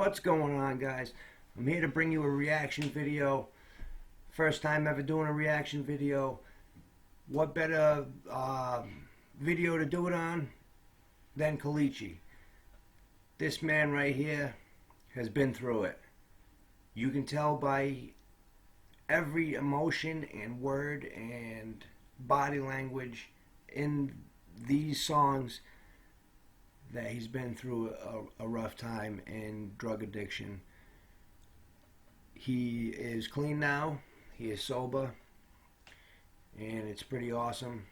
What's going on, guys? I'm here to bring you a reaction video. First time ever doing a reaction video. What better video to do it on than Colicchie? This man right here has been through it. You can tell by every emotion and word and body language in these songs that he's been through a rough time in drug addiction. He is clean now. He is sober. And it's pretty awesome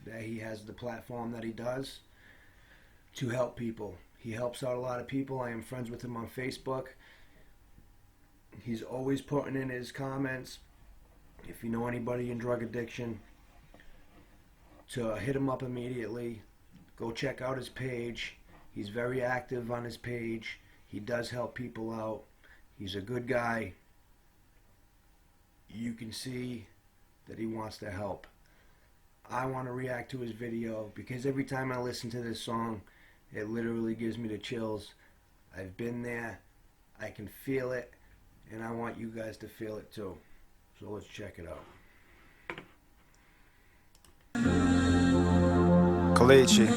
that he has the platform that he does to help people. He helps out a lot of people. I am friends with him on Facebook. He's always putting in his comments, if you know anybody in drug addiction, to hit him up immediately. Go check out his page. He's very active on his page. He does help people out. He's a good guy. You can see that he wants to help. I want to react to his video because every time I listen to this song, it literally gives me the chills. I've been there. I can feel it. And I want you guys to feel it too. So let's check it out. Colicchie.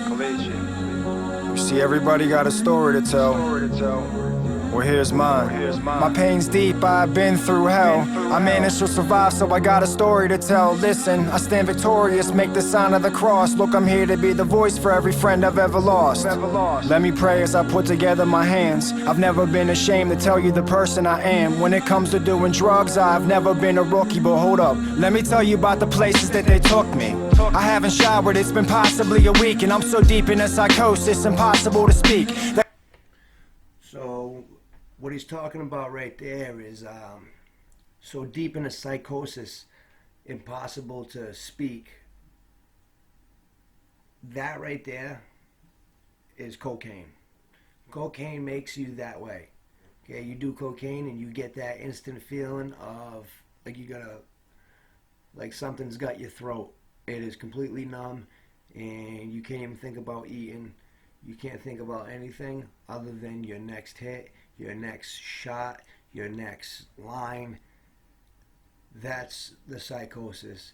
You see, everybody got a story to tell. Well, here's mine. My pain's deep, I've been through hell. I managed to survive, so I got a story to tell. Listen, I stand victorious, make the sign of the cross. Look, I'm here to be the voice for every friend I've ever lost. Let me pray as I put together my hands. I've never been ashamed to tell you the person I am. When it comes to doing drugs, I've never been a rookie. But hold up, let me tell you about the places that they took me. I haven't showered, it's been possibly a week, and I'm so deep in a psychosis, impossible to speak. So what he's talking about right there is so deep in a psychosis, impossible to speak. That right there is cocaine. Cocaine makes you that way. Okay, you do cocaine and you get that instant feeling of like like something's got your throat. It is completely numb and you can't even think about eating. You can't think about anything other than your next hit, your next shot, your next line. That's the psychosis.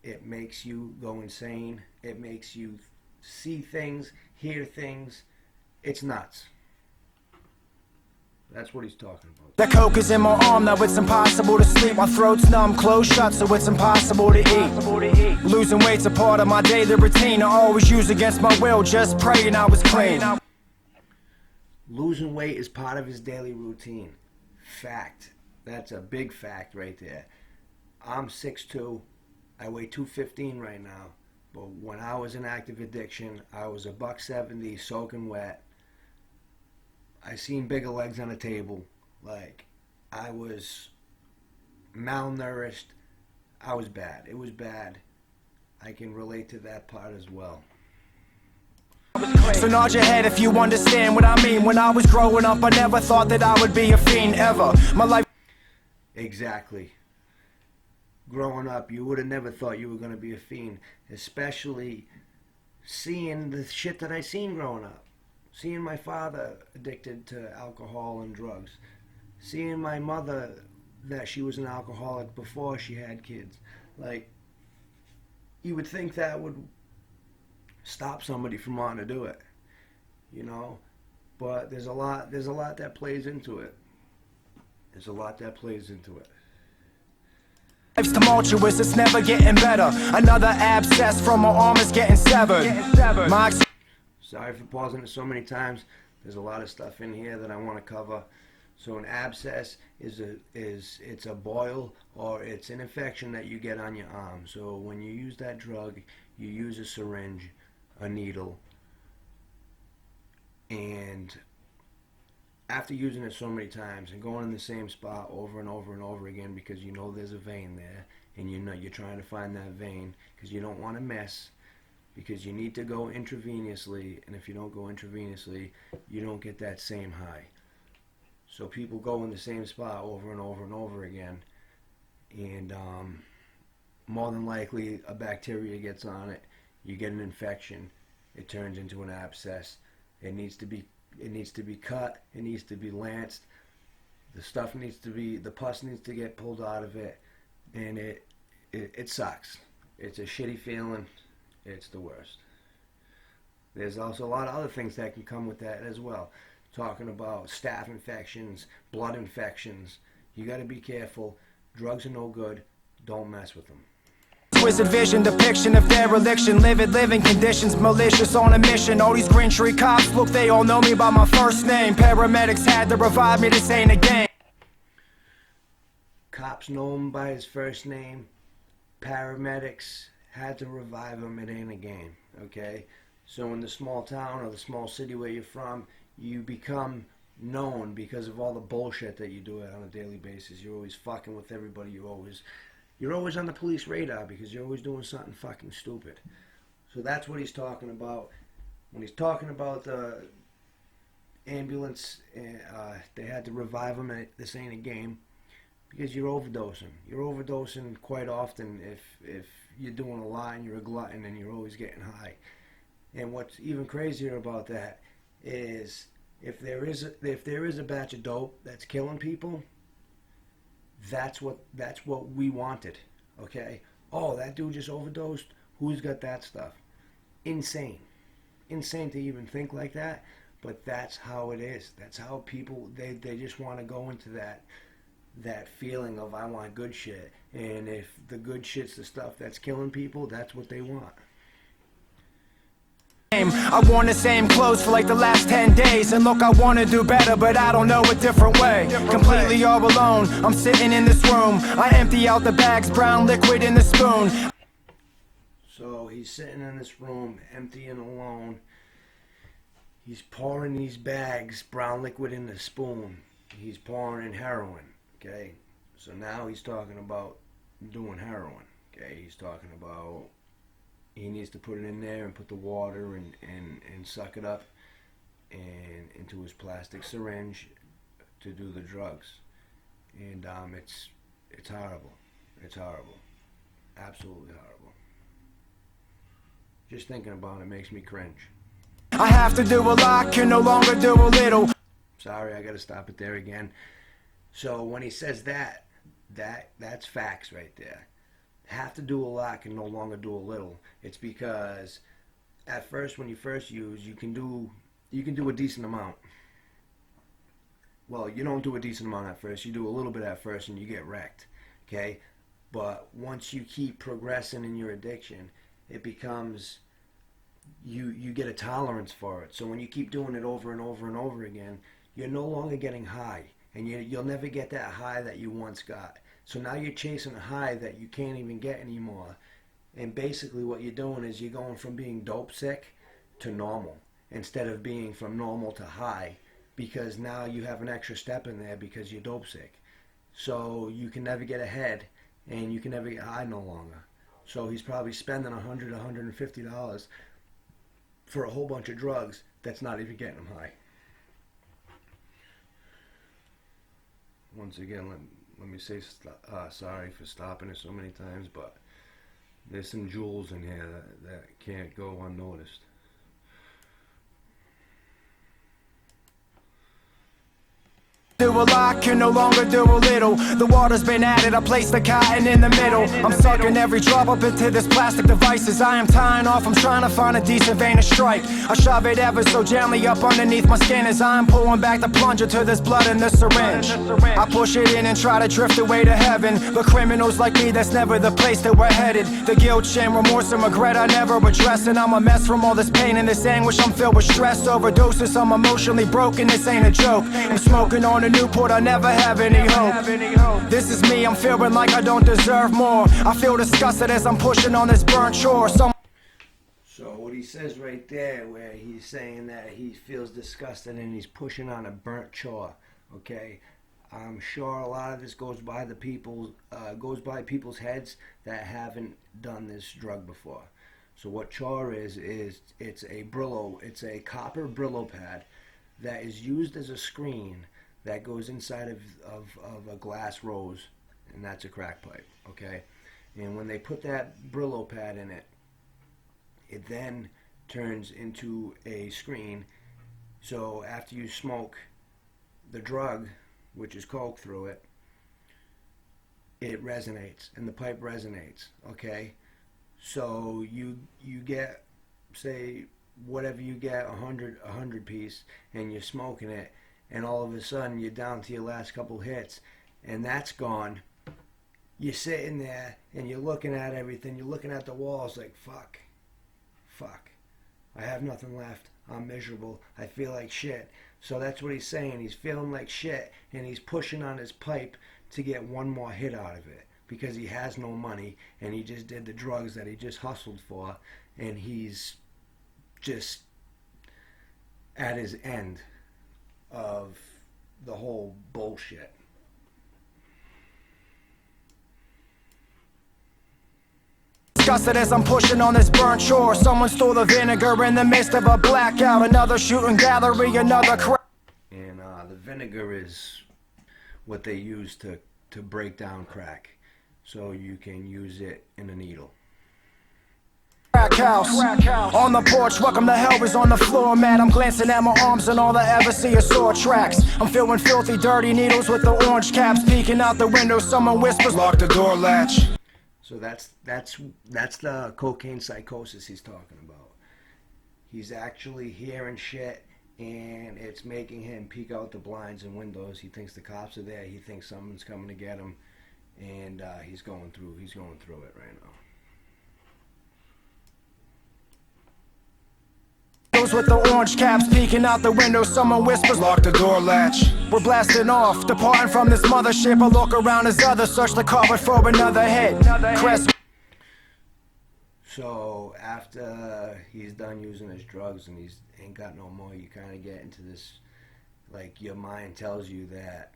It makes you go insane. It makes you see things, hear things. It's nuts. That's what he's talking about. That coke is in my arm, now it's impossible to sleep. My throat's numb, closed shut, so it's impossible to eat. Losing weight's a part of my daily routine. I always use against my will, just praying I was clean. Losing weight is part of his daily routine. Fact. That's a big fact right there. I'm 6'2". I weigh 215 right now. But when I was in active addiction, I was a $170 soaking wet. I seen bigger legs on the table. Like, I was malnourished. I was bad. It was bad. I can relate to that part as well. So nod your head if you understand what I mean. When I was growing up, I never thought that I would be a fiend ever. My life. Exactly. Growing up, you would have never thought you were going to be a fiend. Especially seeing the shit that I seen growing up. Seeing my father addicted to alcohol and drugs. Seeing my mother that she was an alcoholic before she had kids. Like, you would think that would stop somebody from wanting to do it, you know? But there's a lot that plays into it. There's a lot that plays into it. Life's tumultuous, it's never getting better. Another abscess from my arm is getting severed. Sorry for pausing it so many times. There's a lot of stuff in here that I want to cover. So an abscess is it's a boil or it's an infection that you get on your arm. So when you use that drug, you use a syringe, a needle, and after using it so many times and going in the same spot over and over and over again because you know there's a vein there and you know you're trying to find that vein because you don't want to mess. Because you need to go intravenously, and if you don't go intravenously, you don't get that same high. So people go in the same spot over and over and over again, and more than likely a bacteria gets on it, you get an infection, it turns into an abscess. It needs to be It needs to be cut. It needs to be lanced. The pus needs to get pulled out of it, and it sucks. It's a shitty feeling. It's the worst. There's also a lot of other things that can come with that as well. Talking about staph infections, blood infections. You got to be careful. Drugs are no good. Don't mess with them. Twisted vision, depiction of dereliction, livid living conditions, malicious on a mission. All these Green Tree cops, look, they all know me by my first name. Paramedics had to revive me, this ain't a game. Cops know him by his first name. Paramedics had to revive him, it ain't a game, okay? So in the small town or the small city where you're from, you become known because of all the bullshit that you do on a daily basis. You're always fucking with everybody. You're always on the police radar because you're always doing something fucking stupid. So that's what he's talking about. When he's talking about the ambulance, they had to revive him, and this ain't a game because you're overdosing. You're overdosing quite often if you're doing a lot and you're a glutton and you're always getting high. And what's even crazier about that is if there is a batch of dope that's killing people, that's what we wanted, okay? Oh, that dude just overdosed. Who's got that stuff? Insane to even think like that. But that's how it is. That's how people they just want to go into that feeling of I want good shit. And if the good shit's the stuff that's killing people, that's what they want. I've worn the same clothes for like the last 10 days. And look, I want to do better, but I don't know a different way. Completely all alone, I'm sitting in this room. I empty out the bags, brown liquid in the spoon. So he's sitting in this room, empty and alone. He's pouring these bags, brown liquid in the spoon. He's pouring in heroin, okay? So now he's talking about doing heroin, okay? He's talking about he needs to put it in there and put the water and suck it up and into his plastic syringe to do the drugs. And it's horrible. It's horrible. Absolutely horrible. Just thinking about it makes me cringe. I have to do a lot, can no longer do a little. Sorry, I gotta stop it there again. So when he says that's facts right there. Have to do a lot, can no longer do a little. It's because at first, when you first use, you can do a decent amount. Well, you don't do a decent amount at first. You do a little bit at first, and you get wrecked. Okay, but once you keep progressing in your addiction, it becomes you get a tolerance for it. So when you keep doing it over and over and over again, you're no longer getting high, and you'll never get that high that you once got. So now you're chasing a high that you can't even get anymore. And basically what you're doing is you're going from being dope sick to normal instead of being from normal to high, because now you have an extra step in there because you're dope sick. So you can never get ahead and you can never get high no longer. So he's probably spending $100, $150 for a whole bunch of drugs that's not even getting him high. Once again, let me say sorry for stopping it so many times, but there's some jewels in here that can't go unnoticed. Do a lot, can no longer do a little. The water's been added, I place the cotton in the middle. I'm sucking every drop up into this plastic devices. I am tying off, I'm trying to find a decent vein to strike. I shove it ever so gently up underneath my skin as I'm pulling back the plunger to this blood in the syringe. I push it in and try to drift away to heaven, but criminals like me, that's never the place that we're headed. The guilt, shame, remorse, and regret I never address, and I'm a mess from all this pain and this anguish. I'm filled with stress, overdoses, I'm emotionally broken, this ain't a joke. I'm smoking on a Newport, I never have any hope. This is me, I'm feeling like I don't deserve more. I feel disgusted as I'm pushing on this burnt shore. So what he says right there, where he's saying that he feels disgusted and he's pushing on a burnt chore, okay? I'm sure a lot of this goes by people's heads that haven't done this drug before. So what chore is it's a Brillo, it's a copper Brillo pad that is used as a screen that goes inside of a glass rose, and that's a crack pipe, okay? And when they put that Brillo pad in it, it then turns into a screen, So after you smoke the drug, which is coke, through it, it resonates, and the pipe resonates, okay? So you get, say, whatever you get, a hundred piece, and you're smoking it, and all of a sudden you're down to your last couple hits, and that's gone. You're sitting there, and you're looking at everything, you're looking at the walls like, fuck, I have nothing left, I'm miserable, I feel like shit. So that's what he's saying, he's feeling like shit, and he's pushing on his pipe to get one more hit out of it, because he has no money, and he just did the drugs that he just hustled for, and he's just at his end of the whole bullshit. Disgusted as I'm pushing on this burnt shore. Someone stole the vinegar in the midst of a blackout. Another shooting gallery, another And the vinegar is what they use to break down crack, so you can use it in a needle. crack house. On the porch, welcome to hell is on the floor, man. I'm glancing at my arms and all I ever see is sore tracks. I'm feeling filthy, dirty needles with the orange caps peeking out the window. Someone whispers, lock the door latch. So that's the cocaine psychosis he's talking about. He's actually hearing shit, and it's making him peek out the blinds and windows. He thinks the cops are there. He thinks someone's coming to get him, and he's going through it right now. With the orange caps peeking out the window, someone whispers, lock the door latch. We're blasting off, departing from this mothership. I look around as others search the cupboard for another hit. Crest. So after he's done using his drugs and he's ain't got no more, you kind of get into this, like, your mind tells you that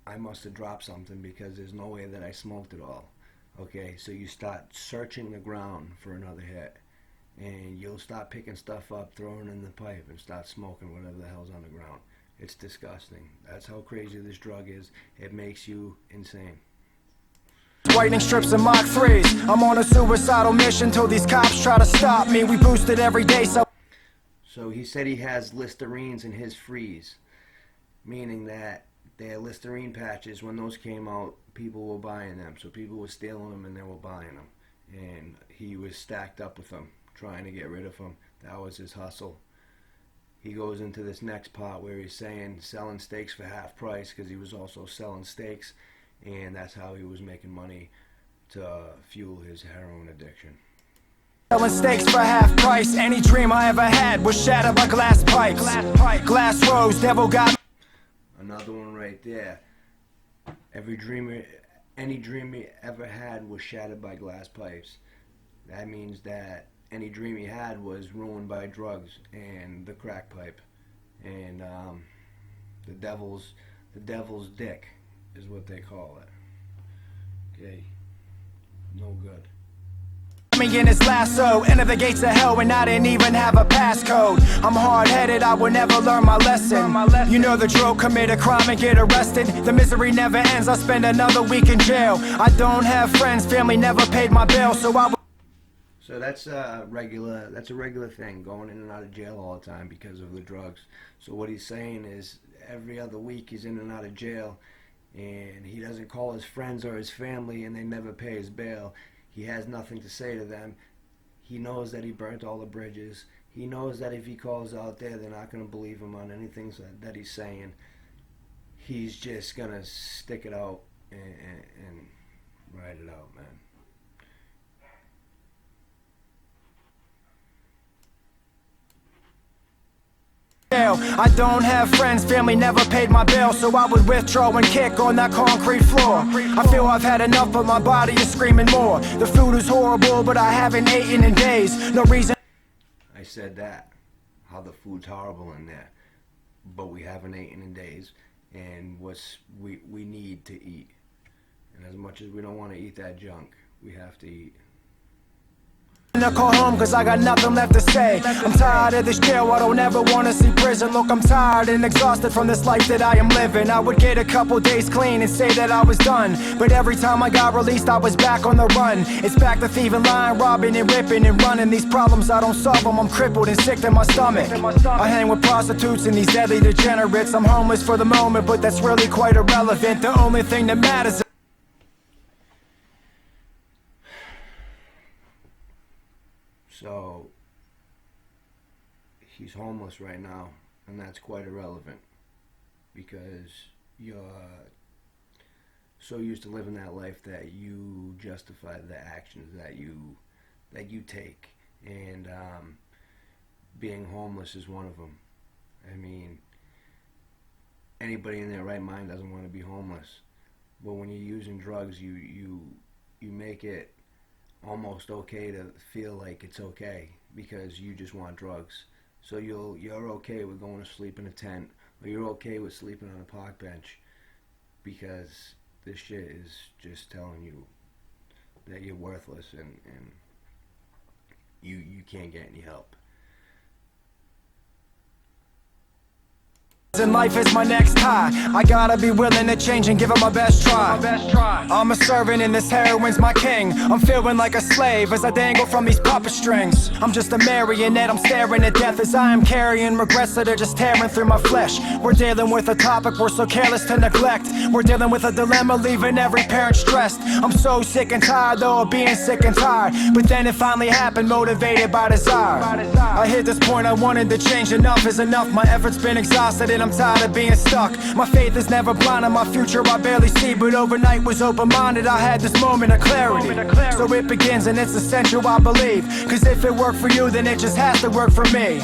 I must have dropped something because there's no way that I smoked it all. Okay, so you start searching the ground for another hit. And you'll start picking stuff up, throwing it in the pipe, and start smoking whatever the hell's on the ground. It's disgusting. That's how crazy this drug is. It makes you insane. Whitening strips and Mach 3s. I'm on a suicidal mission till these cops try to stop me. We boost it every day, so he said he has Listerines in his freeze, meaning that their Listerine patches, when those came out, people were buying them. So people were stealing them and they were buying them. And he was stacked up with them, trying to get rid of him. That was his hustle. He goes into this next part where he's saying selling steaks for half price, because he was also selling steaks, and that's how he was making money to fuel his heroin addiction. selling steaks for half price. Any dream I ever had was shattered by glass pipes. Glass rose, devil got me. Another one right there. Any dream he ever had was shattered by glass pipes. That means that any dream he had was ruined by drugs and the crack pipe, and the devil's dick is what they call it. Okay, no good. Me in his lasso, enter the gates of hell, and I didn't even have a passcode. I'm hard-headed, I will never learn my lesson. You know the drill, commit a crime and get arrested. The misery never ends, I spend another week in jail. I don't have friends, family never paid my bill, so I. So that's a regular thing, going in and out of jail all the time because of the drugs. So what he's saying is every other week he's in and out of jail, and he doesn't call his friends or his family, and they never pay his bail. He has nothing to say to them. He knows that he burnt all the bridges. He knows that if he calls out there, they're not going to believe him on anything that he's saying. He's just going to stick it out and ride it out, man. I don't have friends, family never paid my bill, so I would withdraw and kick on that concrete floor. I feel I've had enough, but my body is screaming more. The food is horrible, but I haven't eaten in days. No reason. I said that, how the food's horrible in there, but we haven't eaten in days, and we need to eat. And as much as we don't want to eat that junk, we have to eat. to call home cause I got nothing left to say. I'm tired of this jail, I don't ever wanna see prison. Look, I'm tired and exhausted from this life that I am living. I would get a couple days clean and say that I was done, but every time I got released I was back on the run. It's back to thieving, lying, robbing and ripping and running. These problems I don't solve them, I'm crippled and sick to my stomach. I hang with prostitutes and these deadly degenerates. I'm homeless for the moment, but that's really quite irrelevant. The only thing that matters. So, he's homeless right now, and that's quite irrelevant because you're so used to living that life that you justify the actions that you take, and being homeless is one of them. I mean, anybody in their right mind doesn't want to be homeless, but when you're using drugs, you make it almost okay to feel like it's okay because you just want drugs. So you're okay with going to sleep in a tent, or you're okay with sleeping on a park bench because this shit is just telling you that you're worthless and you can't get any help. And life is my next high. I gotta be willing to change and give it my best try. I'm a servant and this heroin's my king. I'm feeling like a slave as I dangle from these puppet strings. I'm just a marionette, I'm staring at death as I am carrying regrets that are just tearing through my flesh. We're dealing with a topic we're so careless to neglect. We're dealing with a dilemma leaving every parent stressed. I'm so sick and tired though of being sick and tired, but then it finally happened, motivated by desire. I hit this point I wanted to change. Enough is enough, my efforts been exhausted and I'm tired of being stuck. My faith is never blind and my future I barely see, but overnight was open-minded. I had this moment of clarity. So it begins and it's essential I believe, cause if it worked for you then it just has to work for me.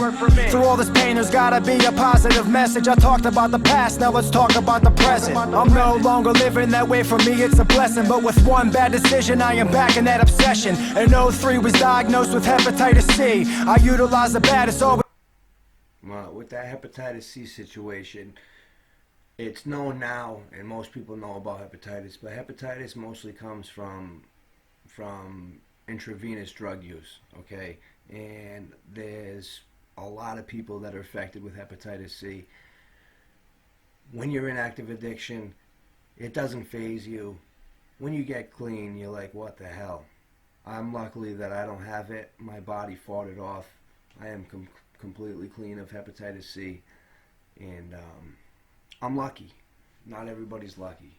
Through all this pain there's gotta be a positive message. I talked about the past, now let's talk about the present. I'm no longer living that way, for me it's a blessing, but with one bad decision I am back in that obsession. In '03 was diagnosed with hepatitis C. I utilize the bad, it's always with that hepatitis C situation, it's known now, and most people know about hepatitis, but hepatitis mostly comes from intravenous drug use, okay? And there's a lot of people that are affected with hepatitis C. When you're in active addiction, it doesn't faze you. When you get clean, you're like, what the hell? I'm lucky that I don't have it. My body fought it off. I am completely clean of hepatitis C, and I'm lucky. Not everybody's lucky.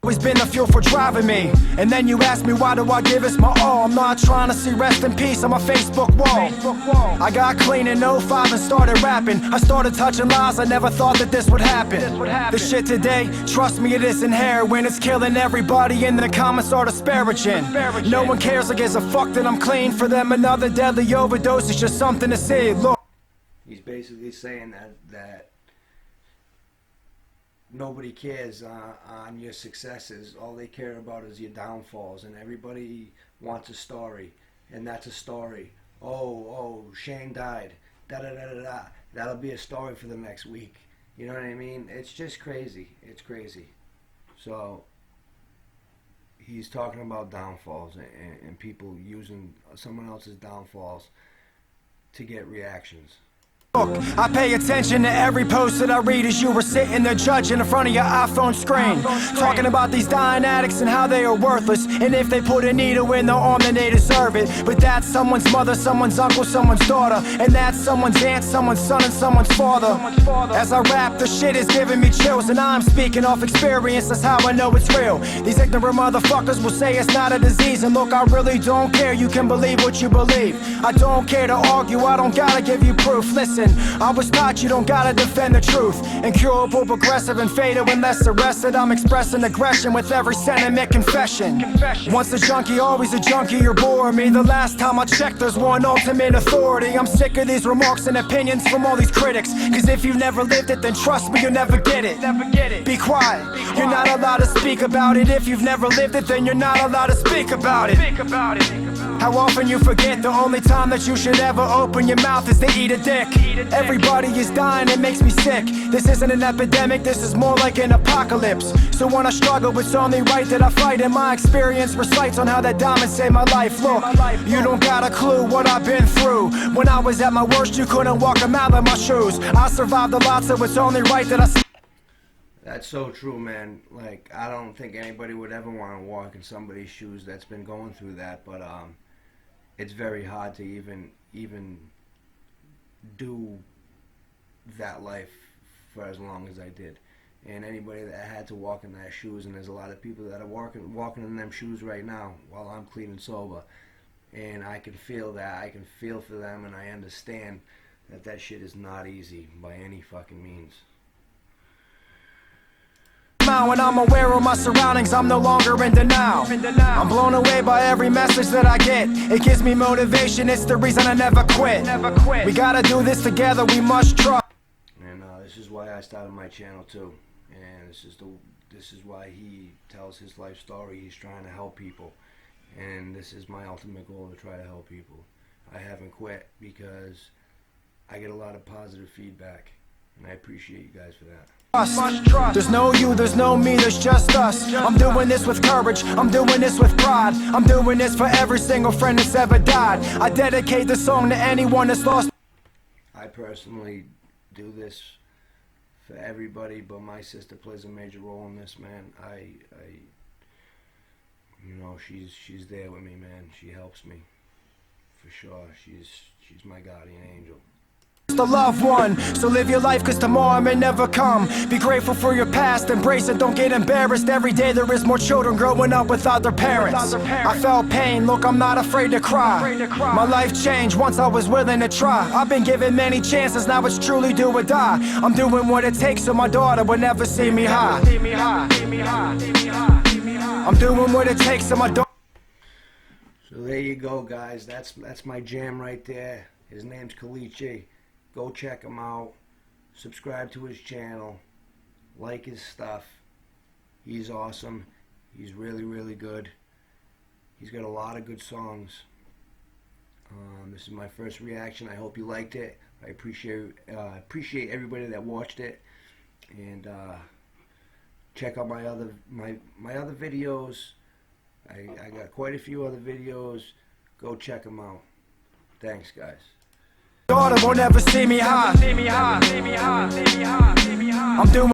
Always been the fuel for driving me. And then you ask me why do I give this my all. I'm not trying to see rest in peace on my Facebook wall. I got clean in '05 and started rapping. I started touching lies, I never thought that this would happen. This shit today, trust me, it isn't heroin. It's killing everybody in the comments are disparaging. No one cares or gives a fuck that I'm clean. For them another deadly overdose is just something to see. Look, he's basically saying that nobody cares on your successes. All they care about is your downfalls, and everybody wants a story, and that's a story. Oh, Shane died. Da-da-da-da-da. That'll be a story for the next week. You know what I mean? It's just crazy. It's crazy. So he's talking about downfalls and people using someone else's downfalls to get reactions. look, I pay attention to every post that I read as you were sitting there judging in front of your iPhone screen, talking about these dying addicts and how they are worthless, and if they put a needle in their arm then they deserve it. But that's someone's mother, someone's uncle, someone's daughter, and that's someone's aunt, someone's son, and someone's father. As I rap, the shit is giving me chills, and I'm speaking off experience, that's how I know it's real. These ignorant motherfuckers will say it's not a disease, and look, I really don't care, you can believe what you believe. I don't care to argue, I don't gotta give you proof. Listen, I was taught you don't gotta defend the truth. Incurable, progressive, and fatal unless arrested. I'm expressing aggression with every sentiment confession. Once a junkie, always a junkie, you're boring me. The last time I checked, there's one ultimate authority. I'm sick of these remarks and opinions from all these critics, cause if you've never lived it, then trust me, you'll never get it. Be quiet, you're not allowed to speak about it. If you've never lived it, then you're not allowed to speak about it. How often you forget the only time that you should ever open your mouth is to eat a dick. Everybody is dying, it makes me sick. This isn't an epidemic, this is more like an apocalypse. So when I struggle, it's only right that I fight. And my experience recites on how that diamond saved my life. Look, you don't got a clue what I've been through. When I was at my worst, you couldn't walk a mile in my shoes. I survived a lot, so it's only right that I... That's so true, man. Like, I don't think anybody would ever want to walk in somebody's shoes that's been going through that, but it's very hard to even do that life for as long as I did. And anybody that had to walk in their shoes, and there's a lot of people that are walking in them shoes right now while I'm clean and sober, and I can feel that. I can feel for them, and I understand that shit is not easy by any fucking means. When I'm aware of my surroundings, I'm no longer in denial. I'm blown away by every message that I get. It gives me motivation, it's the reason I never quit. We gotta do this together, we must try. And this is why I started my channel too. And this is why he tells his life story. He's trying to help people. And this is my ultimate goal, to try to help people. I haven't quit because I get a lot of positive feedback. And I appreciate you guys for that. There's no you, there's no me, there's just us. I'm doing this with courage, I'm doing this with pride. I'm doing this for every single friend that's ever died. I dedicate this song to anyone that's lost. I personally do this for everybody, but my sister plays a major role in this, man. You know, she's there with me, man. She helps me, for sure. She's my guardian angel. The loved one, so live your life, cause tomorrow may never come. Be grateful for your past, embrace it, don't get embarrassed. Every day there is more children growing up without their parents. I felt pain, look, I'm not afraid to cry. My life changed once I was willing to try. I've been given many chances, now it's truly do or die. I'm doing what it takes so my daughter would never see me high. I'm doing what it takes so my daughter... So there you go, guys. That's my jam right there. His name's Colicchie. Go check him out, subscribe to his channel, like his stuff. He's awesome. He's really, really good. He's got a lot of good songs. This is my first reaction. I hope you liked it. I appreciate everybody that watched it. And check out my other videos. I got quite a few other videos. Go check them out. Thanks, guys. Daughter won't ever see me high. I'm doing